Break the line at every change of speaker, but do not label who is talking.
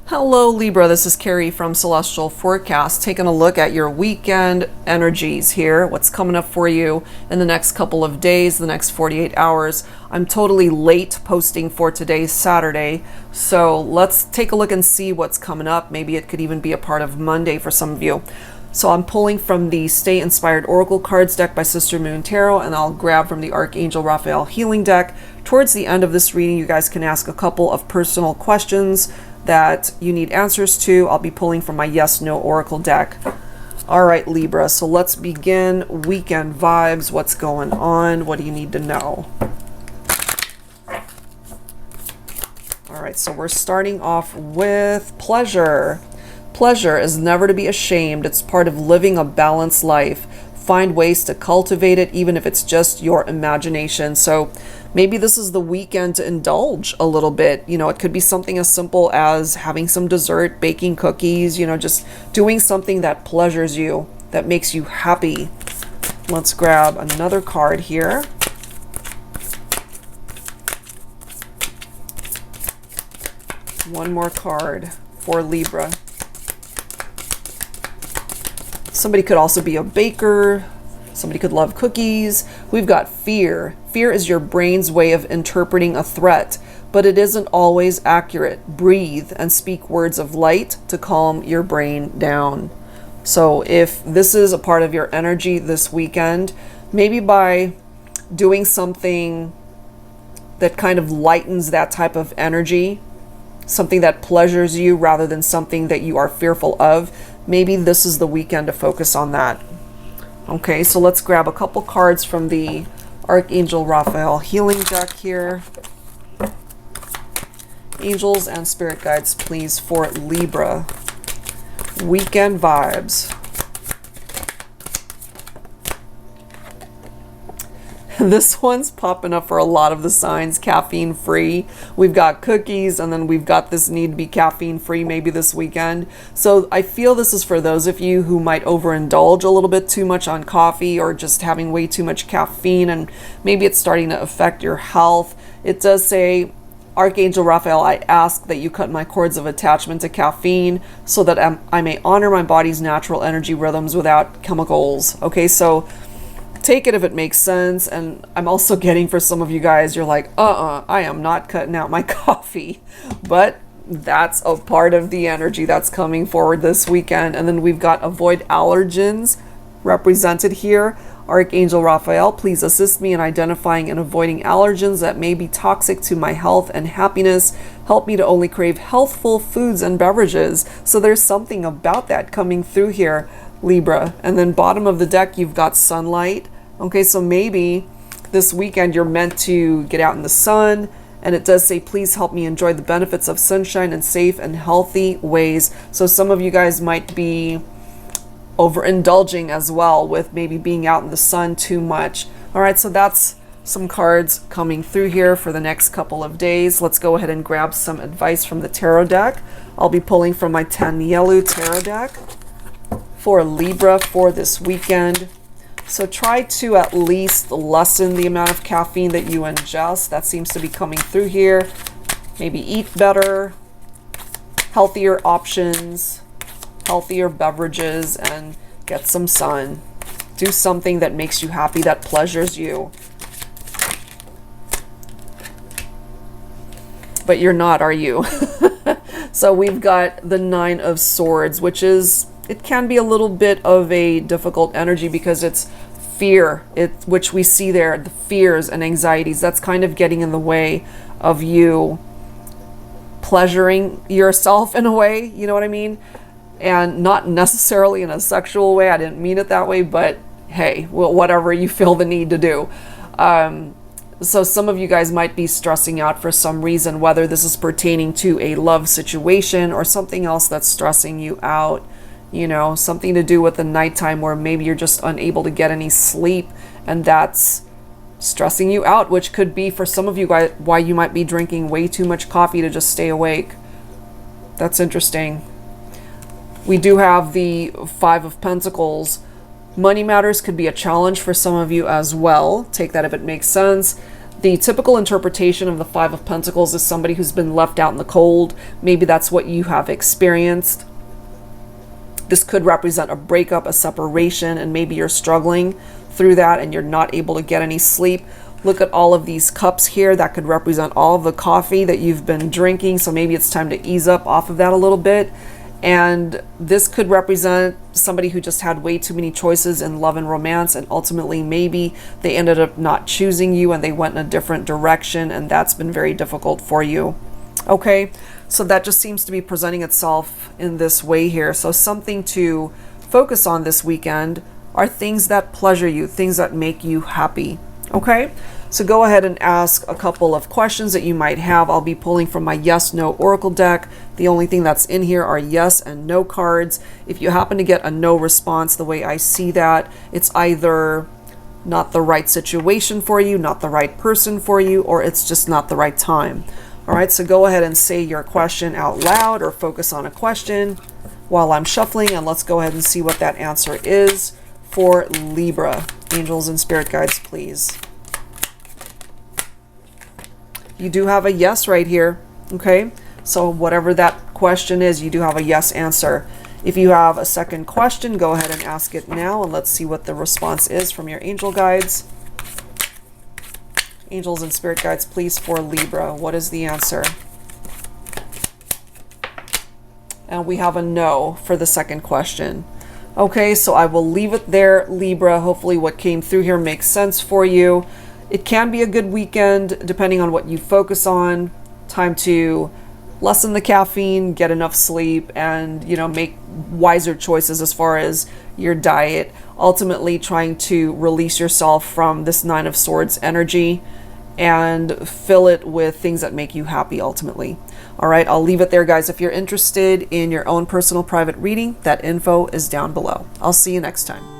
Hello Libra, this is Carrie from Celestial Forecast, taking a look at your weekend energies here, what's coming up for you in the next couple of days, the next 48 hours. I'm totally late posting for today's Saturday, so let's take a look and see what's coming up. Maybe it could even be a part of Monday for some of you. So I'm pulling from the Stay Inspired Oracle Cards deck by Sister Moon Tarot, and I'll grab from the Archangel Raphael Healing deck. Towards the end of this reading, you guys can ask a couple of personal questions that you need answers to. I'll be pulling from my Yes No Oracle deck. All right, Libra, so let's begin. Weekend vibes, what's going on? What do you need to know? All right, so we're starting off with pleasure. Pleasure is never to be ashamed. It's part of living a balanced life. Find ways to cultivate it, even if it's just your imagination. So maybe this is the weekend to indulge a little bit. You know, it could be something as simple as having some dessert, baking cookies, you know, just doing something that pleasures you, that makes you happy. Let's grab another card here. One more card for Libra. Somebody could also be a baker. Somebody could love cookies. We've got fear. Fear is your brain's way of interpreting a threat, but it isn't always accurate. Breathe and speak words of light to calm your brain down. So if this is a part of your energy this weekend, maybe by doing something that kind of lightens that type of energy, something that pleasures you rather than something that you are fearful of, maybe this is the weekend to focus on that. Okay, so let's grab a couple cards from the Archangel Raphael Healing deck here. Angels and spirit guides, please, for Libra. Weekend vibes. This one's popping up for a lot of the signs, caffeine free. We've got cookies, and then we've got this need to be caffeine free maybe this weekend. So I feel this is for those of you who might overindulge a little bit too much on coffee or just having way too much caffeine, and maybe it's starting to affect your health. It does say, Archangel Raphael, I ask that you cut my cords of attachment to caffeine so that I may honor my body's natural energy rhythms without chemicals. Okay, so take it if it makes sense. And I'm also getting, for some of you guys, you're like, I am not cutting out my coffee. But that's a part of the energy that's coming forward this weekend. And then we've got avoid allergens represented here. Archangel Raphael, please assist me in identifying and avoiding allergens that may be toxic to my health and happiness. Help me to only crave healthful foods and beverages. So there's something about that coming through here, Libra. And then bottom of the deck, you've got sunlight. Okay, so maybe this weekend you're meant to get out in the sun, and it does say, please help me enjoy the benefits of sunshine in safe and healthy ways. So some of you guys might be overindulging as well with maybe being out in the sun too much. All right, so that's some cards coming through here for the next couple of days. Let's go ahead and grab some advice from the tarot deck. I'll be pulling from my TANIELU tarot deck for Libra for this weekend. So try to at least lessen the amount of caffeine that you ingest. That seems to be coming through here. Maybe eat better, healthier options, healthier beverages, and get some sun. Do something that makes you happy, that pleasures you. But you're not, are you? So we've got the Nine of Swords, which is, it can be a little bit of a difficult energy because it's fear, which we see there, the fears and anxieties. That's kind of getting in the way of you pleasuring yourself in a way, you know what I mean? And not necessarily in a sexual way. I didn't mean it that way, but hey, well, whatever you feel the need to do. So some of you guys might be stressing out for some reason, whether this is pertaining to a love situation or something else that's stressing you out. You know, something to do with the nighttime where maybe you're just unable to get any sleep, and that's stressing you out, which could be for some of you guys why you might be drinking way too much coffee to just stay awake. That's interesting. We do have the Five of Pentacles. Money matters could be a challenge for some of you as well. Take that if it makes sense. The typical interpretation of the Five of Pentacles is somebody who's been left out in the cold. Maybe that's what you have experienced. This could represent a breakup, a separation, and maybe you're struggling through that and you're not able to get any sleep. Look at all of these cups here. That could represent all of the coffee that you've been drinking. So maybe it's time to ease up off of that a little bit. And this could represent somebody who just had way too many choices in love and romance, and ultimately maybe they ended up not choosing you and they went in a different direction, and that's been very difficult for you. Okay, so that just seems to be presenting itself in this way here. So something to focus on this weekend are things that pleasure you, things that make you happy. Okay, so go ahead and ask a couple of questions that you might have. I'll be pulling from my yes, no oracle deck. The only thing that's in here are yes and no cards. If you happen to get a no response, the way I see that, it's either not the right situation for you, not the right person for you, or it's just not the right time. All right, so go ahead and say your question out loud or focus on a question while I'm shuffling, and let's go ahead and see what that answer is for Libra. Angels and spirit guides, please. You do have a yes right here, okay? So whatever that question is, you do have a yes answer. If you have a second question, go ahead and ask it now, and let's see what the response is from your angel guides. Angels and spirit guides, please, for Libra. What is the answer? And we have a no for the second question. Okay, so I will leave it there, Libra. Hopefully what came through here makes sense for you. It can be a good weekend depending on what you focus on. Time to lessen the caffeine, get enough sleep, and, you know, make wiser choices as far as your diet. Ultimately trying to release yourself from this Nine of Swords energy and fill it with things that make you happy ultimately. All right, I'll leave it there, guys. If you're interested in your own personal private reading, that info is down below. I'll see you next time.